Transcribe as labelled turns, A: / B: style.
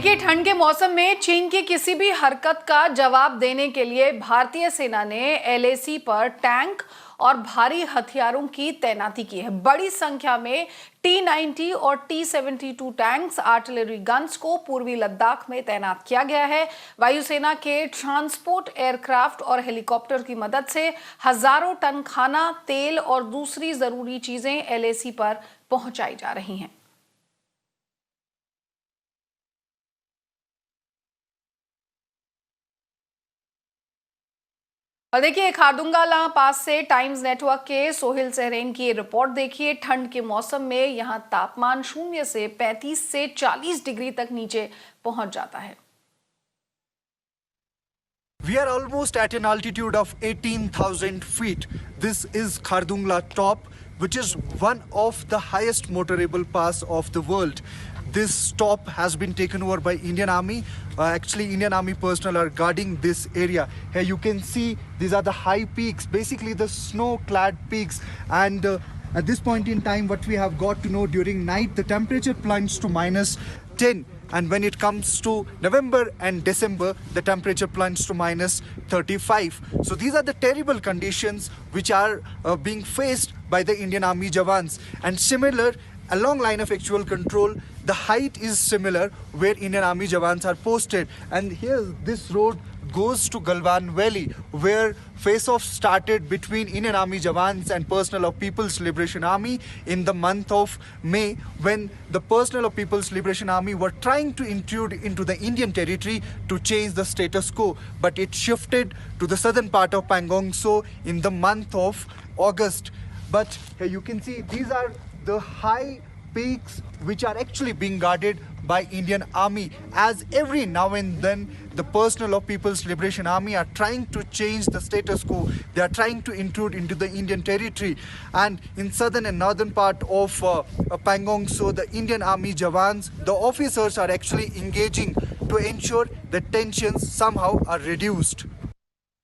A: देखिए, ठंड के मौसम में चीन की किसी भी हरकत का जवाब देने के लिए भारतीय सेना ने एलएसी पर टैंक और भारी हथियारों की तैनाती की है। बड़ी संख्या में T-90 और T-72 टैंक्स, आर्टिलरी गन्स को पूर्वी लद्दाख में तैनात किया गया है। वायुसेना के ट्रांसपोर्ट एयरक्राफ्ट और हेलीकॉप्टर की मदद से हजारों टन खाना, तेल और दूसरी जरूरी चीजें एलएसी पर पहुंचाई जा रही हैं। और देखिए, खारदुंगा पास से टाइम्स नेटवर्क के सोहिल सहरेन की रिपोर्ट देखिए। ठंड के मौसम में यहां तापमान 0 से 35 से 40 डिग्री तक नीचे पहुंच जाता है।
B: We are almost at an altitude of 18,000 feet. This is Khardungla Top, which is one of the highest motorable pass of the world. This top has been taken over by Indian Army. Actually, Indian Army personnel are guarding this area. Here you can see these are the high peaks, basically the snow-clad peaks. And at this point in time, what we have got to know, during night, the temperature plunged to -10. And when it comes to November and December, the temperature plunged to -35. So these are the terrible conditions which are being faced by the Indian Army Jawans. And similar, along line of actual control, the height is similar where Indian Army Jawans are posted. And here, this road goes to Galwan Valley, where face-off started between Indian Army Jawans and personnel of People's Liberation Army in the month of May, when the personnel of People's Liberation Army were trying to intrude into the Indian territory to change the status quo, but it shifted to the southern part of Pangong Tso in the month of August. But here you can see these are the high peaks which are actually being guarded by Indian Army, as every now and then the personnel of People's Liberation Army are trying to change the status quo. They are trying to intrude into the Indian territory, and in southern and northern part of Pangong Tso, the Indian Army Jawans, the officers are actually engaging to ensure that tensions somehow are reduced.